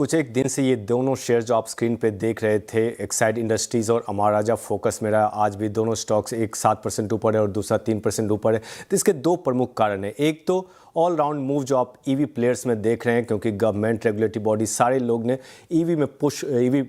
कुछ एक दिन से ये दोनों शेयर जो आप स्क्रीन पे देख रहे थे, एक्साइड इंडस्ट्रीज और अमर राजा फोकस में रहा। आज भी दोनों स्टॉक्स एक 7% ऊपर है और दूसरा 3% ऊपर है। तो इसके दो प्रमुख कारण हैं। एक तो ऑल राउंड मूव जो आप ईवी प्लेयर्स में देख रहे हैं, क्योंकि गवर्नमेंट, रेगुलेटरी बॉडी, सारे लोग ने ईवी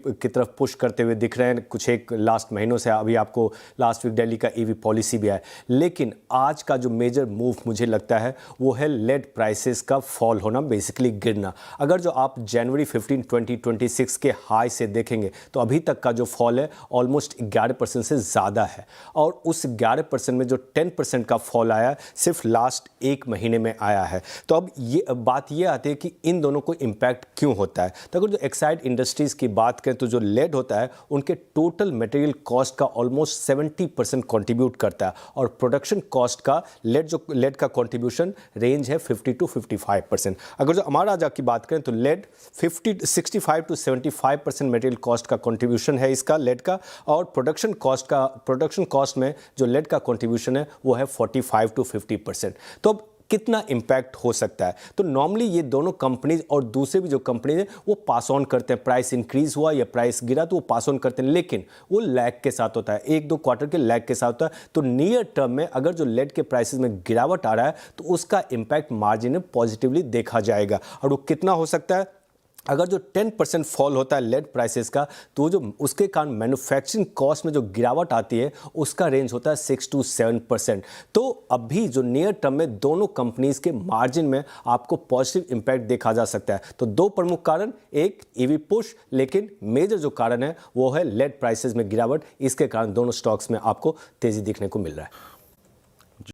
की तरफ पुश करते हुए दिख रहे हैं। कुछ एक लास्ट महीनों से, अभी आपको लास्ट वीक दिल्ली का ईवी पॉलिसी भी आया। लेकिन आज का जो मेजर मूव मुझे लगता है वो है लेड प्राइसेस का फॉल होना, बेसिकली गिरना। अगर जो आप जनवरी 15, 2026 के हाई से देखेंगे तो अभी तक का जो फॉल है ऑलमोस्ट 11% से ज़्यादा है। और उस 11% में जो 10% का फॉल आया सिर्फ लास्ट एक महीने में आया है। तो अब ये बात ये आती है कि इन दोनों को इम्पैक्ट क्यों होता है। तो अगर जो एक्साइड इंडस्ट्रीज़ की बात करें तो जो लेड होता है उनके टोटल मटेरियल कॉस्ट का ऑलमोस्ट 70% कंट्रीब्यूट करता है। और प्रोडक्शन कॉस्ट का लेड का कंट्रीब्यूशन रेंज है 50 to 55%। अगर जो अमर राजा की बात करें तो लेड 65 to 75% मटेरियल कॉस्ट का कंट्रीब्यूशन है इसका, लेड का। और प्रोडक्शन कॉस्ट में जो लेड का कंट्रीब्यूशन है वो है 45 to 50%। तो अब कितना इम्पैक्ट हो सकता है। तो नॉर्मली ये दोनों कंपनीज और दूसरे भी जो कंपनीज हैं वो पास ऑन करते हैं। प्राइस इंक्रीज हुआ या प्राइस गिरा तो वो पास ऑन करते हैं, लेकिन वो लैग के साथ होता है, 1-2 क्वार्टर के लैग के साथ होता है। तो नियर टर्म में अगर जो लेड के प्राइसेस में गिरावट आ रहा है तो उसका इम्पैक्ट मार्जिन में पॉजिटिवली देखा जाएगा। और वो कितना हो सकता है। अगर जो 10% फॉल होता है लेड प्राइसेस का तो जो उसके कारण मैन्युफैक्चरिंग कॉस्ट में जो गिरावट आती है उसका रेंज होता है 6 to 7%। तो अभी जो नियर टर्म में दोनों कंपनीज के मार्जिन में आपको पॉजिटिव इंपैक्ट देखा जा सकता है। तो दो प्रमुख कारण, एक ईवी पुश, लेकिन मेजर जो कारण है वो है लेड प्राइसेस में गिरावट। इसके कारण दोनों स्टॉक्स में आपको तेजी देखने को मिल रहा है।